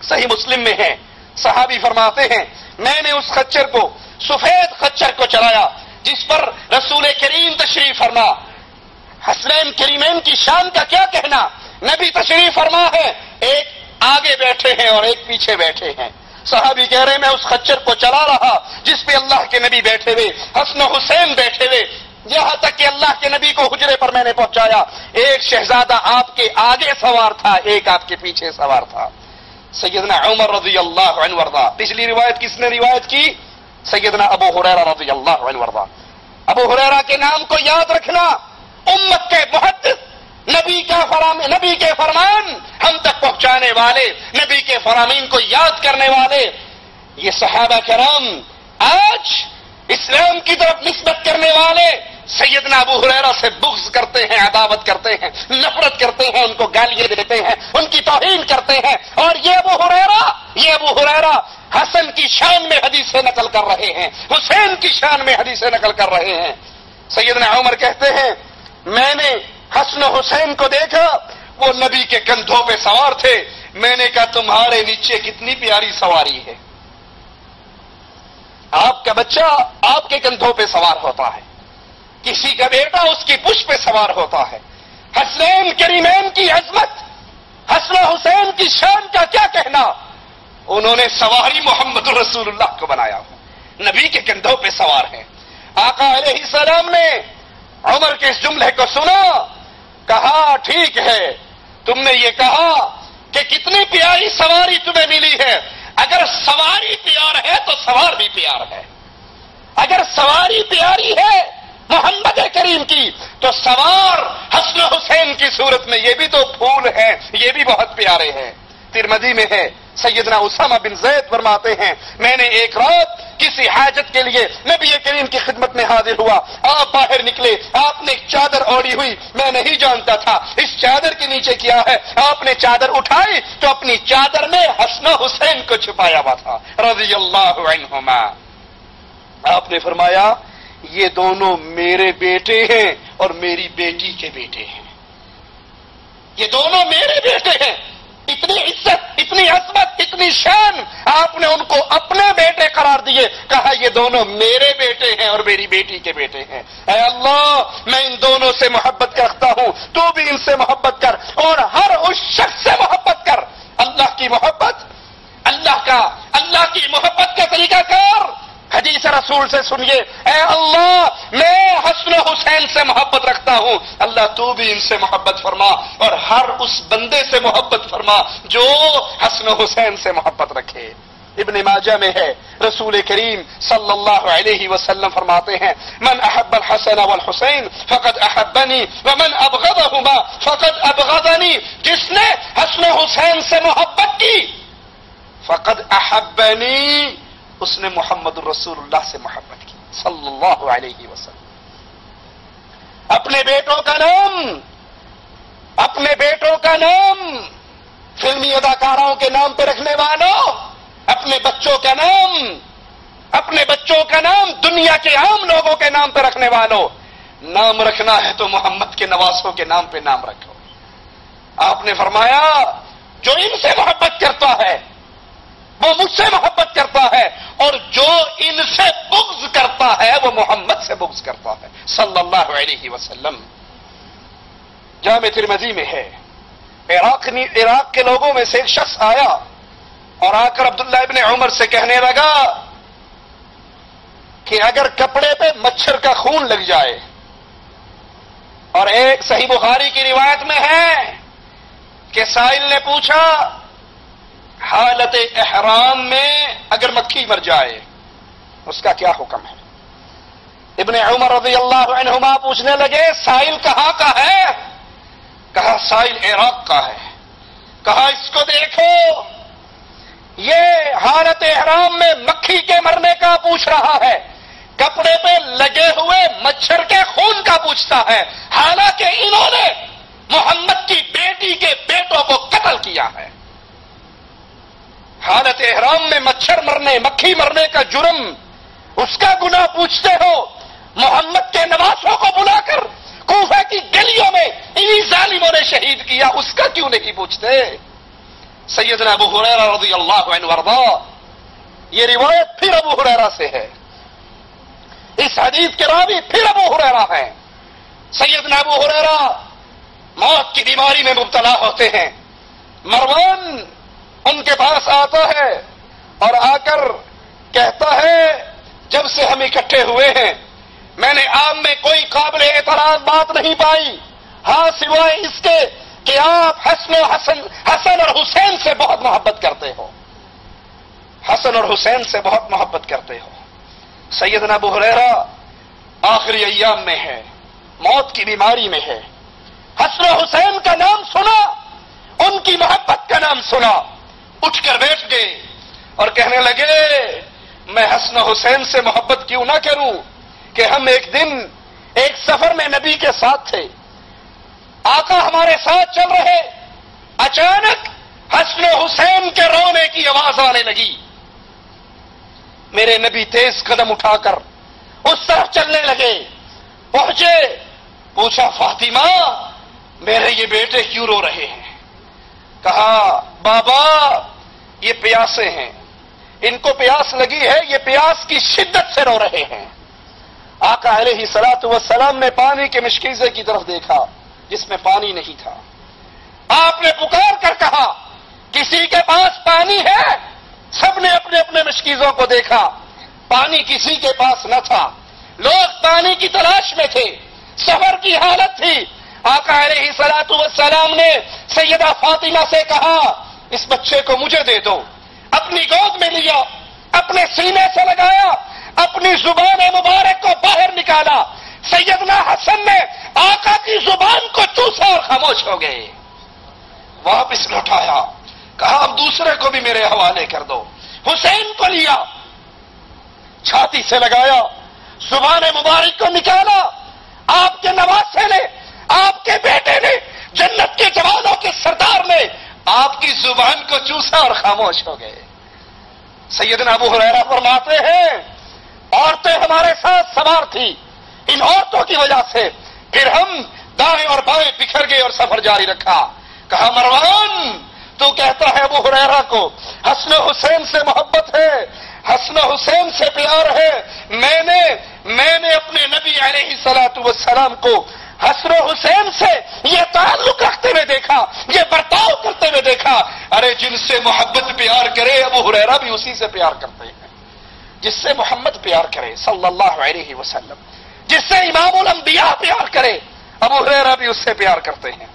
صحیح مسلم میں ہے، صحابی فرماتے ہیں میں نے اس خچر کو، سفید خچر کو چلایا جس پر رسول کریم تشریف فرما۔ حسنین کریمین کی شان کا کیا کہنا، نبی تشریف فرما ہے، ایک آگے بیٹھے ہیں اور ایک پیچھے بیٹھے ہیں۔ صحابی کہہ رہے میں اس خچر کو چلا رہا جس پہ اللہ کے نبی بیٹھے ہوئے، حسن و حسین بیٹھے ہوئے، یہاں تک کہ اللہ کے نبی کو حجرے پر میں نے پہنچایا۔ ایک شہزادہ آپ کے آگے سوار تھا، ایک آپ کے پیچھے سوار تھا، سیدنا عمر رضی اللہ عنہ وارضا۔ پچھلی روایت کس نے روایت کی؟ سیدنا ابو ہریرہ رضی اللہ عنہ وارضا۔ ابو ہریرہ کے نام کو یاد رکھنا، امت کے محدث، نبی کے فرمان ہم تک پہنچانے والے، نبی کے فرامین کو یاد کرنے والے، یہ صحابہ کرام آج اسلام کی طرف نسبت کرنے والے سیدنا ابو ہریرہ سے بغض کرتے ہیں، عداوت کرتے ہیں، نفرت کرتے ہیں، ان کو گالیاں دیتے ہیں، ان کی توہین کرتے ہیں۔ اور یہ ابو ہریرہ حسن کی شان میں حدیثیں نقل کر رہے ہیں، حسین کی شان میں حدیثیں نقل کر رہے ہیں۔ سیدنا عمر کہتے ہیں میں نے حسن و حسین کو دیکھا، وہ نبی کے کندھوں پہ سوار تھے، میں نے کہا تمہارے نیچے کتنی پیاری سواری ہے، آپ کا بچہ آپ کے کندھوں پہ سوار ہوتا ہے، کسی کا بیٹا اس کی پشت پہ سوار ہوتا ہے۔ حسنین کریمین کی عظمت، حسن و حسین کی شان کا کیا کہنا، انہوں نے سواری محمد رسول اللہ کو بنایا، نبی کے کندھوں پہ سوار ہیں۔ آقا علیہ السلام نے عمر کے اس جملے کو سنا، کہا ٹھیک ہے تم نے یہ کہا کہ کتنی پیاری سواری تمہیں ملی ہے، اگر سواری پیار ہے تو سوار بھی پیار ہے، اگر سواری پیاری ہے محمد کریم کی تو سوار حسن حسین کی صورت میں یہ بھی تو پھول ہے، یہ بھی بہت پیارے ہیں۔ ترمذی میں ہے، سیدنا اسامہ بن زید فرماتے ہیں میں نے ایک رات کسی حاجت کے لیے نبی کریم کی خدمت میں حاضر ہوا، آپ باہر نکلے، آپ نے ایک چادر اوڑھی ہوئی، میں نہیں جانتا تھا اس چادر کے نیچے کیا ہے، آپ نے چادر اٹھائی تو اپنی چادر میں حسن حسین کو چھپایا ہوا تھا رضی اللہ عنہما۔ آپ نے فرمایا یہ دونوں میرے بیٹے ہیں اور میری بیٹی کے بیٹے ہیں، یہ دونوں میرے بیٹے ہیں۔ اتنی عزت، اتنی عظمت، اتنی شان، آپ نے ان کو اپنے بیٹے قرار دیے، کہا یہ دونوں میرے بیٹے ہیں اور میری بیٹی کے بیٹے ہیں۔ اے اللہ میں ان دونوں سے محبت کرتا ہوں، تو بھی ان سے محبت کر، اور ہر اس شخص سے محبت کر۔ اللہ کی محبت، اللہ کی محبت کا طریقہ کار حدیث رسول سے سنیے، اے اللہ میں حسن و حسین سے محبت رکھتا ہوں، اللہ تو بھی ان سے محبت فرما، اور ہر اس بندے سے محبت فرما جو حسن و حسین سے محبت رکھے۔ ابن ماجہ میں ہے، رسول کریم صلی اللہ علیہ وسلم فرماتے ہیں من احب الحسن والحسین فقد احبنی ومن ابغضہما فقد ابغضنی، جس نے حسن و حسین سے محبت کی فقد احبنی، اس نے محمد الرسول اللہ سے محبت کی صلی اللہ علیہ وسلم۔ اپنے بیٹوں کا نام فلمی اداکاروں کے نام پہ رکھنے والوں، اپنے بچوں کا نام دنیا کے عام لوگوں کے نام پہ رکھنے والوں، نام رکھنا ہے تو محمد کے نواسوں کے نام پہ نام رکھو۔ آپ نے فرمایا جو ان سے محبت کرتا ہے وہ مجھ سے محبت کرتا ہے، اور جو ان سے بغض کرتا ہے وہ محمد سے بغض کرتا ہے صلی اللہ علیہ وسلم۔ جامع ترمذی میں ہے، عراق کے لوگوں میں سے ایک شخص آیا اور آ کر عبداللہ ابن عمر سے کہنے لگا کہ اگر کپڑے پہ مچھر کا خون لگ جائے، اور ایک صحیح بخاری کی روایت میں ہے کہ سائل نے پوچھا حالت احرام میں اگر مکھی مر جائے اس کا کیا حکم ہے؟ ابن عمر رضی اللہ عنہما پوچھنے لگے سائل کہاں کا ہے؟ کہا سائل عراق کا ہے۔ کہا اس کو دیکھو یہ حالت احرام میں مکھی کے مرنے کا پوچھ رہا ہے، کپڑے پہ لگے ہوئے مچھر کے خون کا پوچھتا ہے، حالانکہ انہوں نے محمد کی بیٹی کے بیٹوں کو قتل کیا ہے۔ حالت احرام میں مچھر مرنے، مکھی مرنے کا جرم، اس کا گناہ پوچھتے ہو، محمد کے نواسوں کو بلا کر کوفہ کی گلیوں میں انہی ظالموں نے شہید کیا، اس کا کیوں نہیں پوچھتے؟ سیدنا ابو ہریرہ رضی اللہ عنہ وارضا، یہ روایت پھر ابو ہریرہ سے ہے، اس حدیث کے راوی پھر ابو ہریرہ ہیں۔ سیدنا ابو ہریرہ موت کی بیماری میں مبتلا ہوتے ہیں، مروان ان کے پاس آتا ہے اور آ کر کہتا ہے جب سے ہم اکٹھے ہوئے ہیں میں نے آپ میں کوئی قابل اعتراض بات نہیں پائی، ہاں سوائے اس کے کہ آپ حسن اور حسین سے بہت محبت کرتے ہو، حسن اور حسین سے بہت محبت کرتے ہو۔ سیدنا ابو ہریرہ آخری ایام میں ہے، موت کی بیماری میں ہے، حسن و حسین کا نام سنا، ان کی محبت کا نام سنا، اٹھ کر بیٹھ گئے اور کہنے لگے میں حسن و حسین سے محبت کیوں نہ کروں کہ ہم ایک دن ایک سفر میں نبی کے ساتھ تھے، آقا ہمارے ساتھ چل رہے، اچانک حسن و حسین کے رونے کی آواز آنے لگی، میرے نبی تیز قدم اٹھا کر اس طرف چلنے لگے، پہنچے، پوچھا فاطمہ میرے یہ بیٹے کیوں رو رہے ہیں؟ کہا بابا یہ پیاسے ہیں، ان کو پیاس لگی ہے، یہ پیاس کی شدت سے رو رہے ہیں۔ آقا علیہ الصلوۃ والسلام نے پانی کے مشکیزے کی طرف دیکھا جس میں پانی نہیں تھا، آپ نے پکار کر کہا کسی کے پاس پانی ہے؟ سب نے اپنے اپنے مشکیزوں کو دیکھا، پانی کسی کے پاس نہ تھا، لوگ پانی کی تلاش میں تھے، سفر کی حالت تھی۔ آقا علیہ الصلوۃ والسلام نے سیدہ فاطمہ سے کہا اس بچے کو مجھے دے دو، اپنی گود میں لیا، اپنے سینے سے لگایا، اپنی زبان مبارک کو باہر نکالا، سیدنا حسن نے آقا کی زبان کو چوسا اور خاموش ہو گئے، واپس لوٹایا، کہا اب دوسرے کو بھی میرے حوالے کر دو، حسین کو لیا، چھاتی سے لگایا، زبان مبارک کو نکالا، آپ کے نواسے نے، آپ کے بیٹے نے، جنت کے جوانوں کے سردار نے آپ کی زبان کو چوسا اور خاموش ہو گئے۔ سیدنا ابو ہریرہ فرماتے ہیں عورتیں ہمارے ساتھ سوار تھی، ان عورتوں کی وجہ سے پھر ہم دائیں اور بائیں بکھر گئے اور سفر جاری رکھا۔ کہا مروان تو کہتا ہے ابو ہریرہ کو حسن حسین سے محبت ہے، حسن حسین سے پیار ہے، میں نے اپنے نبی علیہ الصلوۃ والسلام کو حسن حسین سے یہ تعلق رکھتے ہوئے دیکھا، یہ برتاؤ کرتے ہوئے دیکھا۔ ارے جن سے محبت پیار کرے ابو ہریرہ بھی اسی سے پیار کرتے ہیں، جس سے محمد پیار کرے صلی اللہ علیہ وسلم، جس سے امام الانبیاء پیار کرے ابو ہریرہ بھی اس سے پیار کرتے ہیں۔